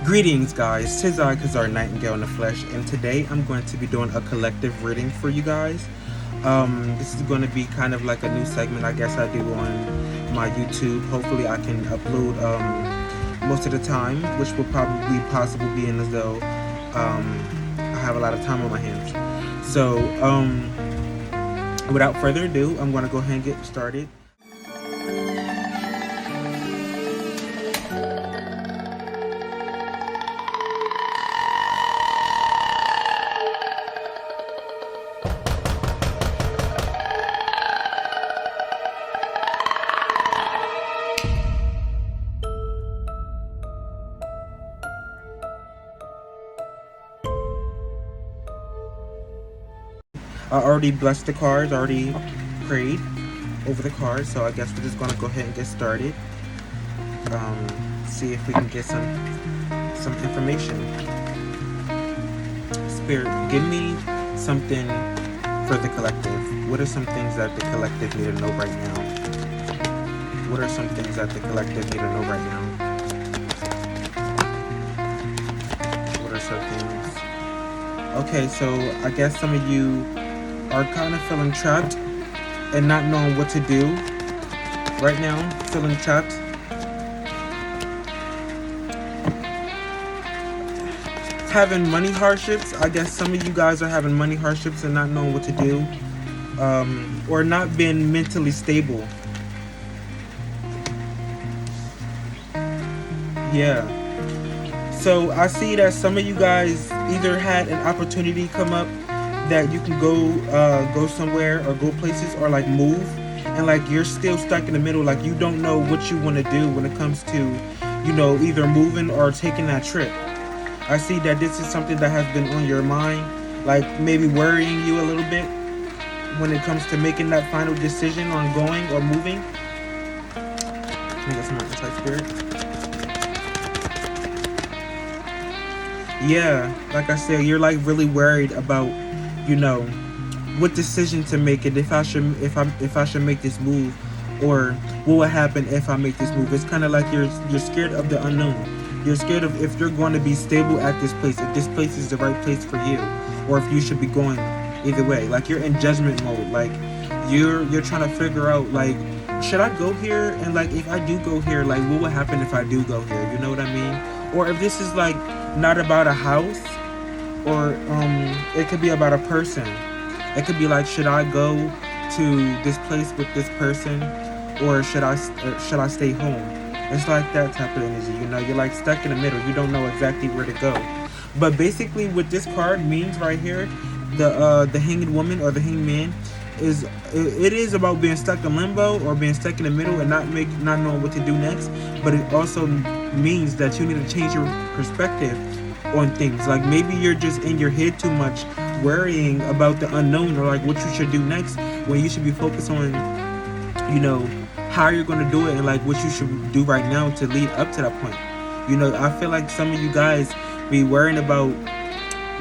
Greetings, guys. Tis I, Kazar Nightingale in the flesh, and today I'm going to be doing a collective reading for you guys. This is going to be kind of like a new segment, I guess I do on my YouTube. Hopefully, I can upload most of the time, which will probably possibly be in as though I have a lot of time on my hands. So, without further ado, I'm going to go ahead and get started. I already blessed the cards, already prayed over the cards, so I guess we're just gonna go ahead and get started. See if we can get some information. Spirit, give me something for the collective. What are some things that the collective need to know right now? What are some things that the collective need to know right now? What are some things? Okay, so I guess some of you are kind of feeling trapped and not knowing what to do right now. Feeling trapped. Having money hardships. I guess some of you guys are having money hardships and not knowing what to do, or not being mentally stable. Yeah. So I see that some of you guys either had an opportunity come up that you can go somewhere or go places or like move, and like you're still stuck in the middle, like you don't know what you want to do when it comes to, you know, either moving or taking that trip. I see that this is something that has been on your mind, like maybe worrying you a little bit when it comes to making that final decision on going or moving. Can I get some insight, Spirit? Yeah, like I said, you're like really worried about, you know, what decision to make, and if I should make this move, or what will happen if I make this move. It's kind of like you're scared of the unknown. You're scared of if you're going to be stable at this place, if this place is the right place for you, or if you should be going either way. Like you're in judgment mode. Like you're trying to figure out, like, should I go here? And like if I do go here, like what will happen if I do go here? You know what I mean? Or if this is like not about a house, or it could be about a person. It could be like, should I go to this place with this person, or should I stay home? It's like that type of energy, you know. You're like stuck in the middle. You don't know exactly where to go. But basically, what this card means right here, the hanged woman or the hanged man, is it is about being stuck in limbo or being stuck in the middle and not knowing what to do next. But it also means that you need to change your perspective on things. Like maybe you're just in your head too much, worrying about the unknown or like what you should do next, when you should be focused on, you know, how you're going to do it and like what you should do right now to lead up to that point. You know, I feel like some of you guys be worrying about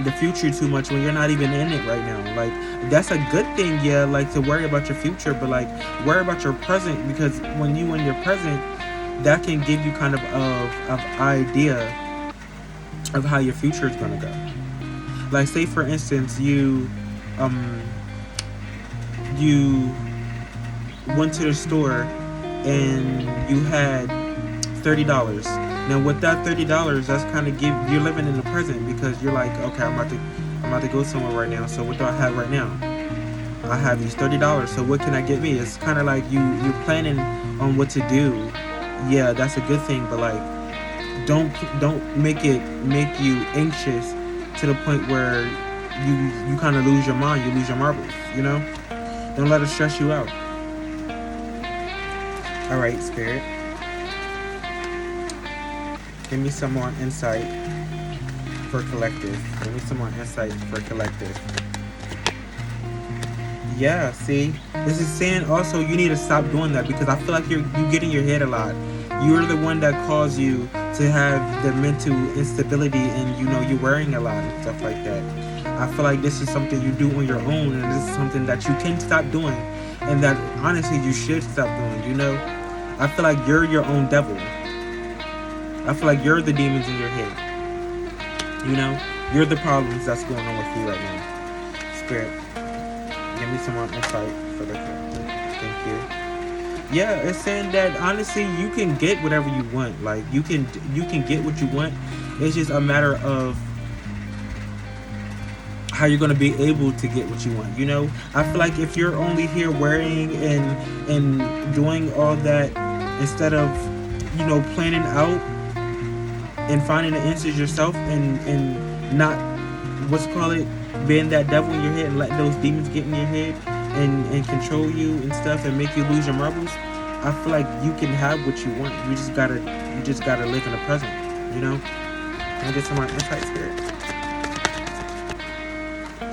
the future too much when you're not even in it right now. Like that's a good thing, yeah, like to worry about your future, but like worry about your present, because when you in your present, that can give you kind of idea of how your future is gonna go. Like say for instance, you went to the store and you had $30. Now with that $30, that's kind of you're living in the present, because you're like, okay, I'm about to go somewhere right now. So what do I have right now? I have these $30. So what can I get me? It's kind of like you're planning on what to do. Yeah, that's a good thing, but like don't make you anxious to the point where you kind of lose your mind, you lose your marbles, you know? Don't let it stress you out. All right, Spirit, give me some more insight for collective. Give me some more insight for collective. Yeah, see, this is saying also you need to stop doing that, because I feel like you get in your head a lot. You're the one that caused you to have the mental instability, and you know you're worrying a lot and stuff like that. I feel like this is something you do on your own, and this is something that you can stop doing, and that honestly you should stop doing, you know? I feel like you're your own devil. I feel like you're the demons in your head. You know, you're the problems that's going on with you right now. Spirit, give me some more insight for the character. Thank you. Yeah, it's saying that honestly, you can get whatever you want. Like you can get what you want. It's just a matter of how you're gonna be able to get what you want. You know, I feel like if you're only here worrying and doing all that instead of, you know, planning out and finding the answers yourself and not what's call it being that devil in your head and letting those demons get in your head and control you and stuff and make you lose your marbles. I feel like you can have what you want. You just gotta live in the present. You know. Can I get some more insight, Spirit?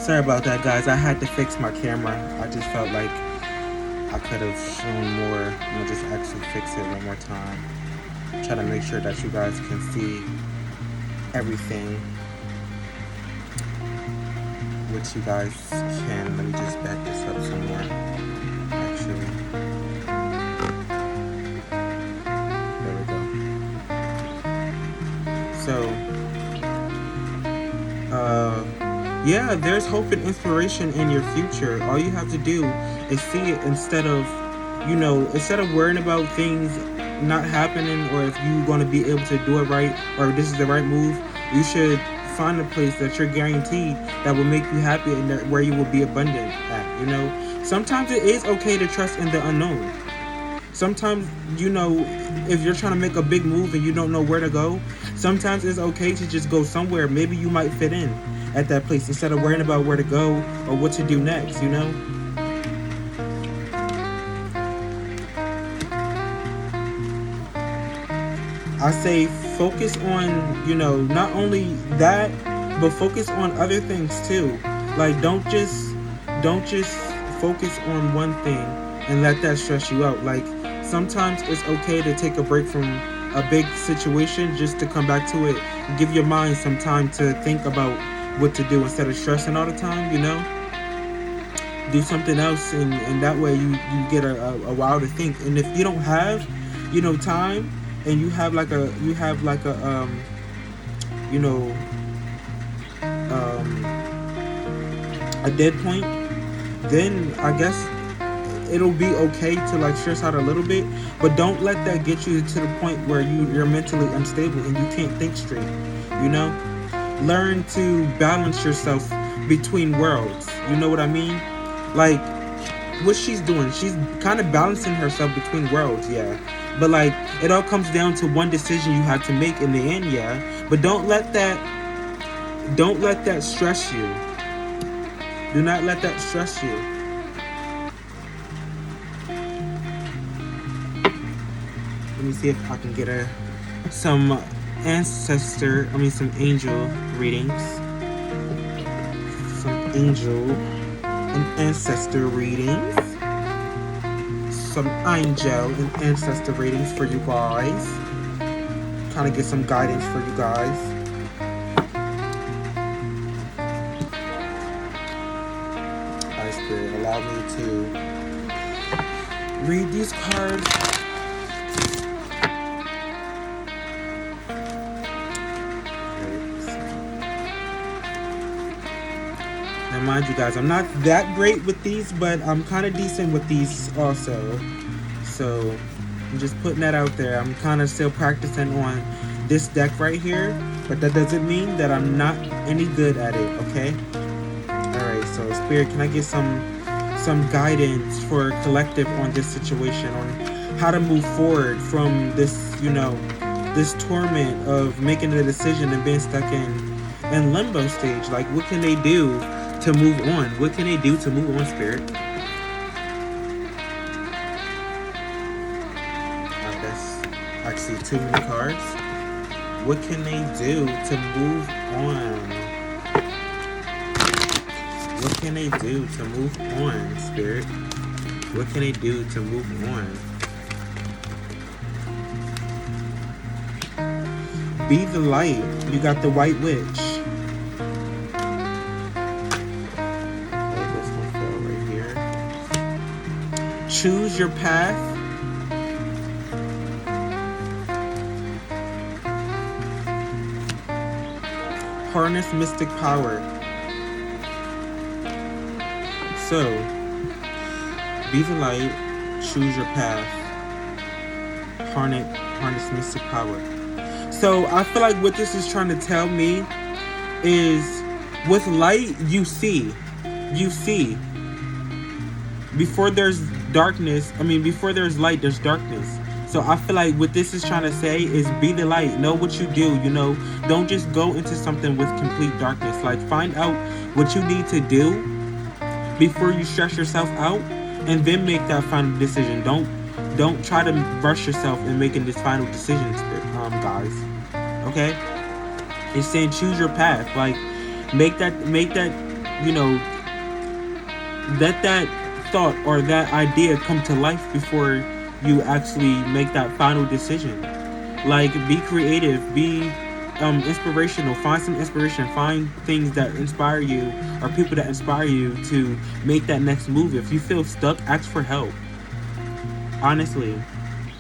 Sorry about that, guys. I had to fix my camera. I just felt like I could have shown more. I'll just actually fix it one more time. Try to make sure that you guys can see everything. Which you guys can. Let me just back this up some more. Actually. There we go. So, yeah, there's hope and inspiration in your future. All you have to do is see it instead of worrying about things not happening or if you're going to be able to do it right or if this is the right move. You should find a place that you're guaranteed that will make you happy and that where you will be abundant at. You know, sometimes it is okay to trust in the unknown. Sometimes, you know, if you're trying to make a big move and you don't know where to go, sometimes it's okay to just go somewhere. Maybe you might fit in at that place instead of worrying about where to go or what to do next, you know? I say focus on, you know, not only that, but focus on other things too. Like don't just focus on one thing and let that stress you out. Like sometimes it's okay to take a break from a big situation just to come back to it. Give your mind some time to think about what to do instead of stressing all the time, you know? Do something else and that way you get a while to think. And if you don't have, you know, time and you have like a a dead point, then I guess it'll be okay to like stress out a little bit, but don't let that get you to the point where you're mentally unstable and you can't think straight, you know? Learn to balance yourself between worlds. You know what I mean? Like what she's doing, she's kind of balancing herself between worlds, yeah. But like it all comes down to one decision you have to make in the end, yeah. But don't let that stress you. Do not let that stress you. Let me see if I can get some angel readings. Some angel and ancestor readings. Some angel and ancestor readings for you guys. Kind of get some guidance for you guys. Hi, Spirit, allow me to read these cards. Now, mind you guys, I'm not that great with these, but I'm kind of decent with these also. So, I'm just putting that out there. I'm kind of still practicing on this deck right here, but that doesn't mean that I'm not any good at it, okay? Alright, so Spirit, can I get some guidance for collective on this situation, on how to move forward from this, you know, this torment of making a decision and being stuck in limbo stage? Like, what can they do to move on? What can they do to move on, Spirit? That's actually too many cards. What can they do to move on? What can they do to move on, Spirit? What can they do to move on? Be the light. You got the White Witch. Choose your path. Harness mystic power. So, be the light, choose your path, harness mystic power. So I feel like what this is trying to tell me is, with light, you see. Before there's darkness, before there's light, there's darkness. So I feel like what this is trying to say is, be the light. Know what you do, Don't just go into something with complete darkness. Like, find out what you need to do before you stress yourself out, and then make that final decision. Don't try to rush yourself in making this final decision, guys. Okay? It's saying choose your path. Like, make that, let that thought or that idea come to life before you actually make that final decision. Like, be creative, be inspirational. Find some inspiration. Find things that inspire you, or people that inspire you to make that next move. If you feel stuck, ask for help. Honestly.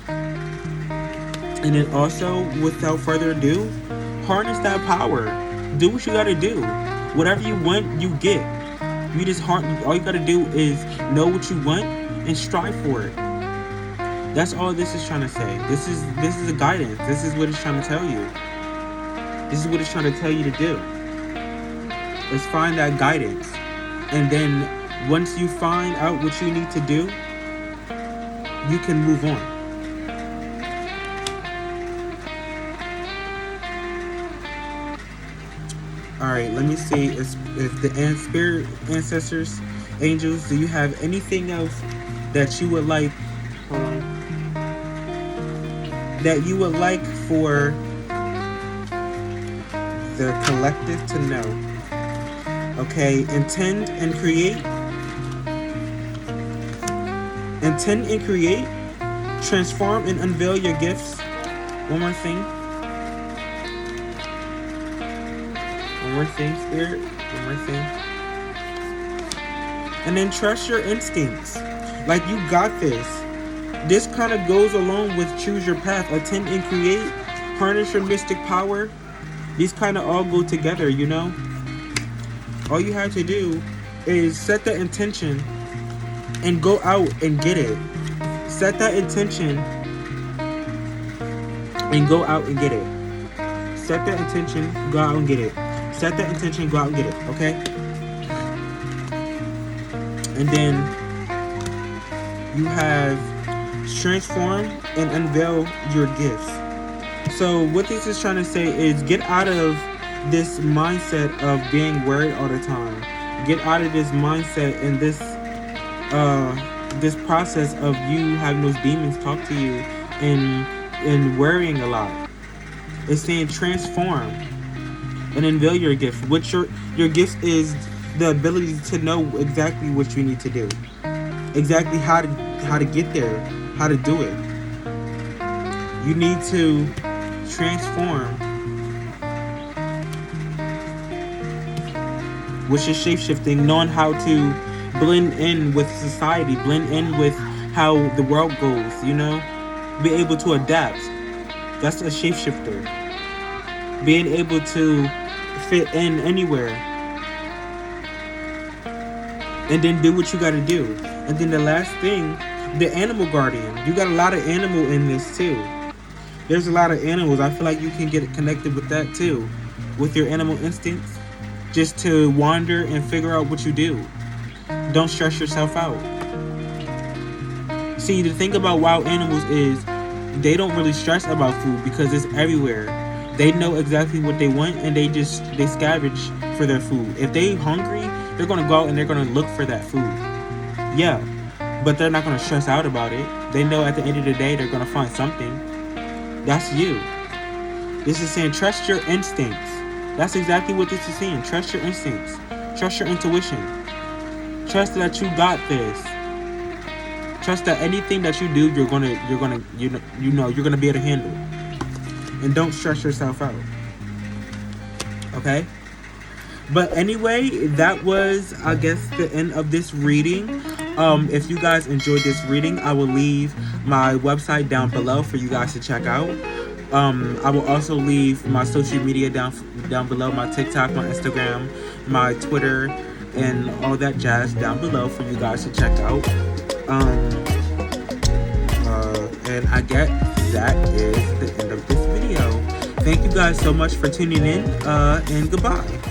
And then also, without further ado, harness that power. Do what you gotta do. Whatever you want, you get. All you gotta do is know what you want and strive for it. That's all this is trying to say. This is a guidance. This is what it's trying to tell you. This is what it's trying to tell you to do. Is find that guidance. And then once you find out what you need to do, you can move on. Alright, let me see if the spirit ancestors, angels, do you have anything else that you would like for the collective to know? Okay, intend and create, transform and unveil your gifts. One more thing, spirit. One more thing. And then trust your instincts. Like, you got this. This kind of goes along with choose your path. Attend and create, harness your mystic power. These kind of all go together, All you have to do is set the intention and go out and get it. Set that intention and go out and get it. Set that intention, go out and get it. Set that intention, go out and get it, okay? And then you have transform and unveil your gifts. So what this is trying to say is, get out of this mindset of being worried all the time. Get out of this mindset and this process of you having those demons talk to you and worrying a lot. It's saying transform and unveil your gifts. What your gift is, the ability to know exactly what you need to do, exactly how to get there, how to do it. You need to transform, which is shape-shifting, knowing how to blend in with society, blend in with how the world goes, be able to adapt. That's a shapeshifter. Being able to fit in anywhere, and then do what you got to do. And then the last thing, the animal guardian. You got a lot of animal in this too. There's a lot of animals. I feel like you can get connected with that too, with your animal instincts, just to wander and figure out what you do. Don't stress yourself out. See, the thing about wild animals is they don't really stress about food because it's everywhere. They know exactly what they want, and they scavenge for their food. If they're hungry, they're going to go out and they're going to look for that food. Yeah, but they're not going to stress out about it. They know at the end of the day they're going to find something. That's you. This is saying trust your instincts. That's exactly what this is saying. Trust your instincts. Trust your intuition. Trust that you got this. Trust that anything that you do, you're gonna be able to handle. And don't stress yourself out. Okay? But anyway, that was, I guess, the end of this reading. If you guys enjoyed this reading, I will leave my website down below for you guys to check out. I will also leave my social media down below, my TikTok, my Instagram, my Twitter, and all that jazz down below for you guys to check out. And I guess that is the end of this video. Thank you guys so much for tuning in, and goodbye.